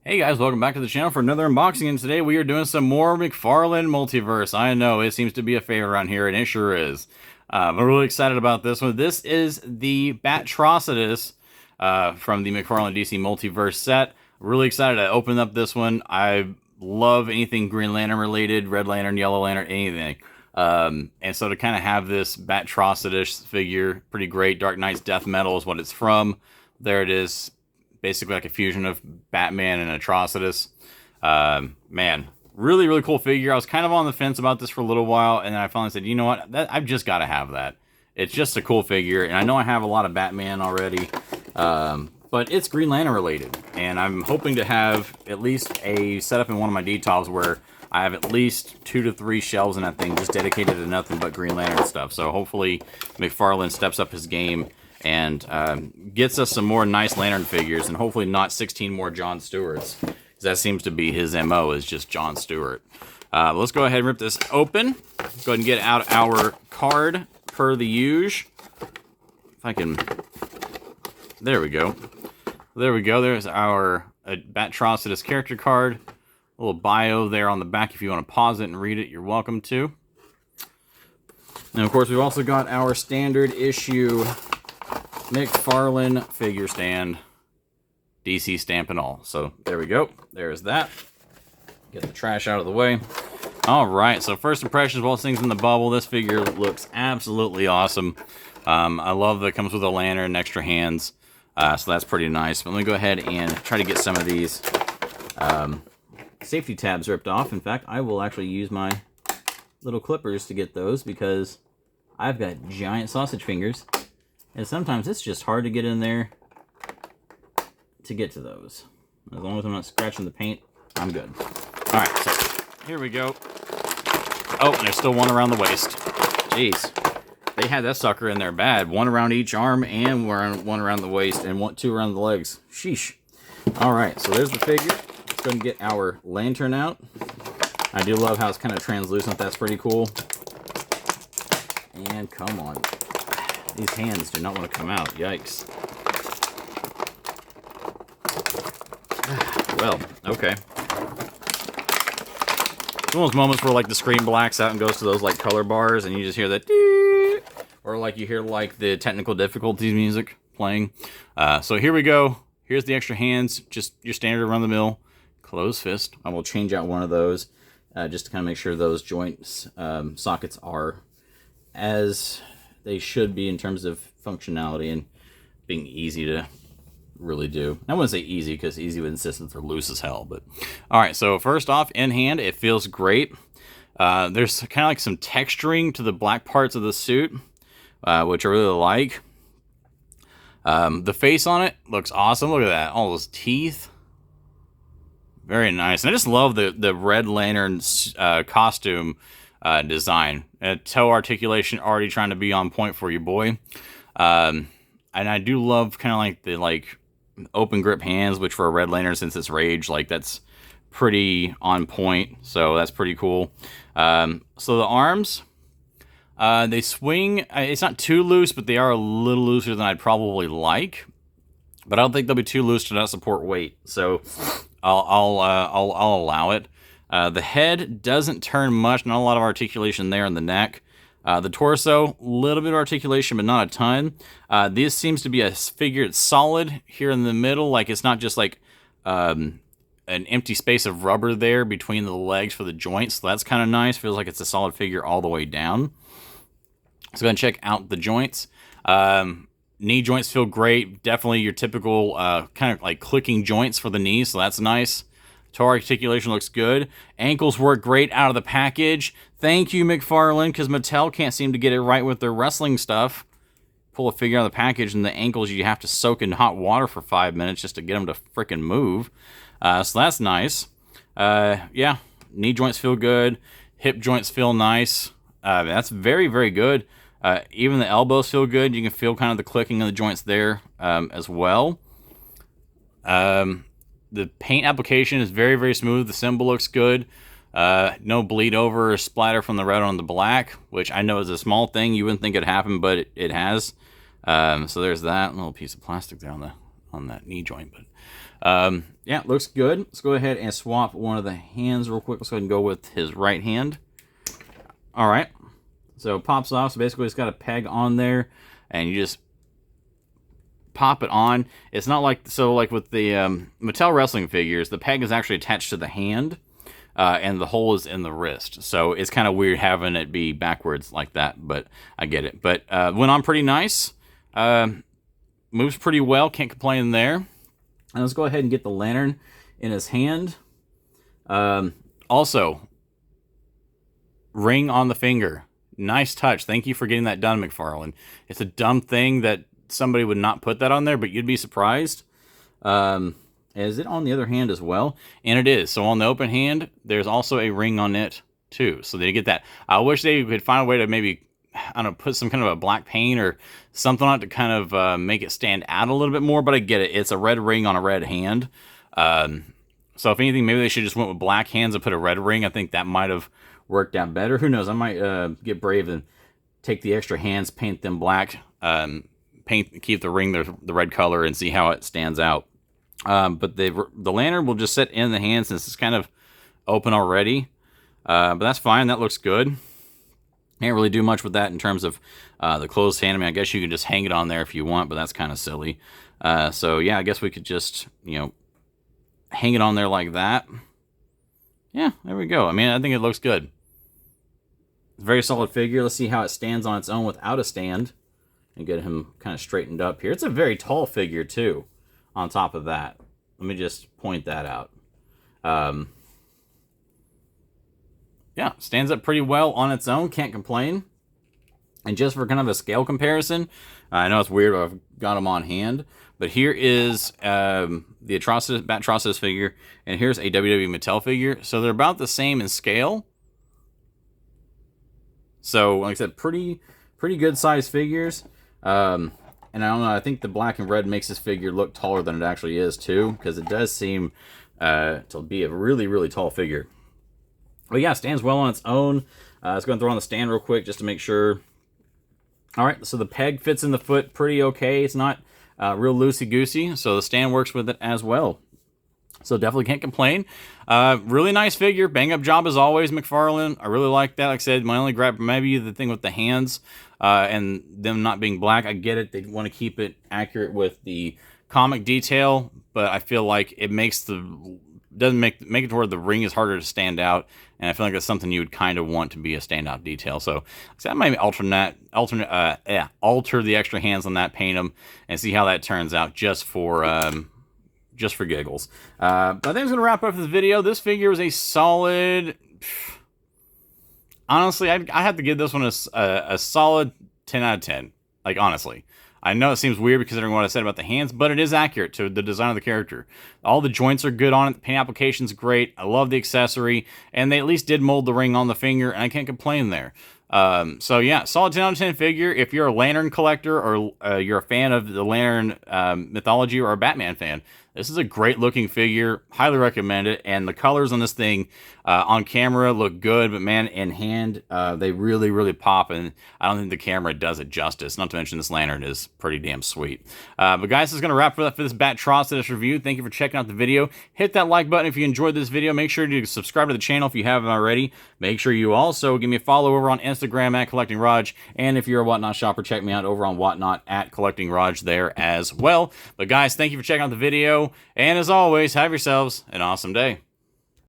Hey guys, welcome back to the channel for another unboxing, and today we are doing some more McFarlane Multiverse. I know, it seems to be a favorite around here, and it sure is. I'm really excited about this one. This is the batrocitous from the McFarlane DC Multiverse set. Really excited to open up this one. I love anything Green Lantern related, Red Lantern, Yellow Lantern, anything. And so to kind of have this batrocitous figure, pretty great. Dark Knight's Death Metal is what it's from. There it is. Basically like a fusion of Batman and Atrocitus. Man, really cool figure. I was kind of on the fence about this for a little while, and then I finally said, you know what, I've just got to have that. It's just a cool figure, and I know I have a lot of Batman already, but it's Green Lantern related, and I'm hoping to have at least a setup in one of my details where I have at least 2 to 3 shelves in that thing just dedicated to nothing but Green Lantern stuff. So hopefully McFarlane steps up his game and gets us some more nice Lantern figures, and hopefully not 16 more John Stewarts, because that seems to be his MO, is just John Stewart. Let's go ahead and rip this open. Go ahead and get out our card per the usual. If I can... There we go. There we go. There's our Batrocitous character card. A little bio there on the back. If you want to pause it and read it, you're welcome to. And of course, we've also got our standard issue McFarlane figure stand, DC stamp and all. So there we go. There's that. Get the trash out of the way. All right. So first impressions, while things in the bubble, this figure looks absolutely awesome. I love that it comes with a lantern and extra hands. So that's pretty nice. But let me go ahead and try to get some of these safety tabs ripped off. In fact, I will actually use my little clippers to get those, because I've got giant sausage fingers. And sometimes it's just hard to get in there to get to those. As long as I'm not scratching the paint, I'm good. All right, so here we go. Oh, and there's still one around the waist. Jeez. They had that sucker in there bad. One around each arm and one around the waist, and 2 around the legs. Sheesh. All right, so there's the figure. Let's go and get our lantern out. I do love how it's kind of translucent. That's pretty cool. And come on. These hands do not want to come out. Yikes. Well, okay. It's one of those moments where like the screen blacks out and goes to those like color bars, and you just hear that dee, or like you hear like the technical difficulties music playing. So here we go. Here's the extra hands, just your standard run-of-the-mill closed fist. I will change out one of those just to kind of make sure those joints sockets are as they should be in terms of functionality and being easy to really do. I wouldn't say easy, because easy would insist that they're loose as hell. But all right, so first off, in hand, it feels great. There's kind of like some texturing to the black parts of the suit, which I really like. The face on it looks awesome. Look at that, all those teeth. Very nice. And I just love the Red Lantern costume design. Toe articulation already trying to be on point for you, boy. And I do love kind of like the open grip hands, which for a Red Lantern, since it's Rage, like that's pretty on point. So that's pretty cool. So the arms, they swing. It's not too loose, but they are a little looser than I'd probably like. But I don't think they'll be too loose to not support weight. So I'll allow it. The head doesn't turn much, not a lot of articulation there in the neck. The torso, a little bit of articulation, but not a ton. This seems to be a figure that's solid here in the middle. Like, it's not just like an empty space of rubber there between the legs for the joints. So that's kind of nice. Feels like it's a solid figure all the way down. Let's go ahead and check out the joints. Knee joints feel great. Definitely your typical kind of like clicking joints for the knees, so that's nice. Toe articulation looks good. Ankles work great out of the package. Thank you, McFarlane, because Mattel can't seem to get it right with their wrestling stuff. Pull a figure out of the package, and the ankles you have to soak in hot water for 5 minutes just to get them to frickin' move. So that's nice. Yeah, knee joints feel good. Hip joints feel nice. That's very good. Even the elbows feel good. You can feel kind of the clicking of the joints there as well. The paint application is very smooth. The symbol looks good. No bleed over or splatter from the red on the black, which I know is a small thing. You wouldn't think it'd happen, but it has. So there's that little piece of plastic there on that knee joint. But Yeah, looks good. Let's go ahead and swap one of the hands real quick. Let's go ahead and go with his right hand. All right. So it pops off. So basically it's got a peg on there, and you just pop it on. It's not like, so like with the Mattel wrestling figures, the peg is actually attached to the hand, and the hole is in the wrist. So it's kind of weird having it be backwards like that, but I get it. But went on pretty nice. Moves pretty well. Can't complain there. And let's go ahead and get the lantern in his hand. Also, ring on the finger. Nice touch. Thank you for getting that done, McFarlane. It's a dumb thing that somebody would not put that on there, but you'd be surprised. Is it on the other hand as well? And it is. So on the open hand, there's also a ring on it too. So they get that. I wish they could find a way to maybe, I don't know, put some kind of a black paint or something on it to kind of make it stand out a little bit more, but I get it. It's a red ring on a red hand. So if anything, maybe they should just went with black hands and put a red ring. I think that might have worked out better. Who knows? I might get brave and take the extra hands, paint them black, keep the ring the red color, and see how it stands out. But the lantern will just sit in the hand since it's kind of open already. But that's fine. That looks good. Can't really do much with that in terms of the closed hand. I mean, I guess you could just hang it on there if you want, but that's kind of silly. So yeah, I guess we could just, hang it on there like that. Yeah, there we go. I mean, I think it looks good. Very solid figure. Let's see how it stands on its own without a stand. And get him kind of straightened up here. It's a very tall figure, too, on top of that. Let me just point that out. Yeah, stands up pretty well on its own. Can't complain. And just for kind of a scale comparison, I know it's weird, I've got them on hand, but here is the batrocitous figure, and here's a WWE Mattel figure. So they're about the same in scale. So, like I said, pretty good sized figures. And I don't know, I think the black and red makes this figure look taller than it actually is, too, because it does seem to be a really, really tall figure. But yeah, stands well on its own. Let's go and throw on the stand real quick just to make sure. All right, so the peg fits in the foot pretty okay. It's not real loosey-goosey, so the stand works with it as well. So definitely can't complain. Really nice figure. Bang-up job as always, McFarlane. I really like that. Like I said, my only gripe maybe the thing with the hands and them not being black. I get it. They want to keep it accurate with the comic detail, but I feel like it makes doesn't make it to where the ring is harder to stand out, and I feel like that's something you would kind of want to be a standout detail. So that might alter the extra hands on that, paint them, and see how that turns out just for giggles. But I think I'm gonna wrap up this video. This figure is a solid. Honestly, I have to give this one a solid 10 out of 10. Like, honestly. I know it seems weird considering what I said about the hands, but it is accurate to the design of the character. All the joints are good on it. The paint application's great. I love the accessory, and they at least did mold the ring on the finger, and I can't complain there. So yeah, solid 10 out of 10 figure. If you're a Lantern collector or you're a fan of the Lantern mythology or a Batman fan, this is a great looking figure. Highly recommend it. And the colors on this thing on camera look good, but man, in hand, they really, really pop. And I don't think the camera does it justice. Not to mention this Lantern is pretty damn sweet. But guys, this is going to wrap it up for this batrocitous review. Thank you for checking out the video. Hit that like button if you enjoyed this video. Make sure to subscribe to the channel if you haven't already. Make sure you also give me a follow over on Instagram at Collecting Raj. And if you're a Whatnot shopper, check me out over on Whatnot at Collecting Raj there as well. But guys, thank you for checking out the video. And as always, have yourselves an awesome day.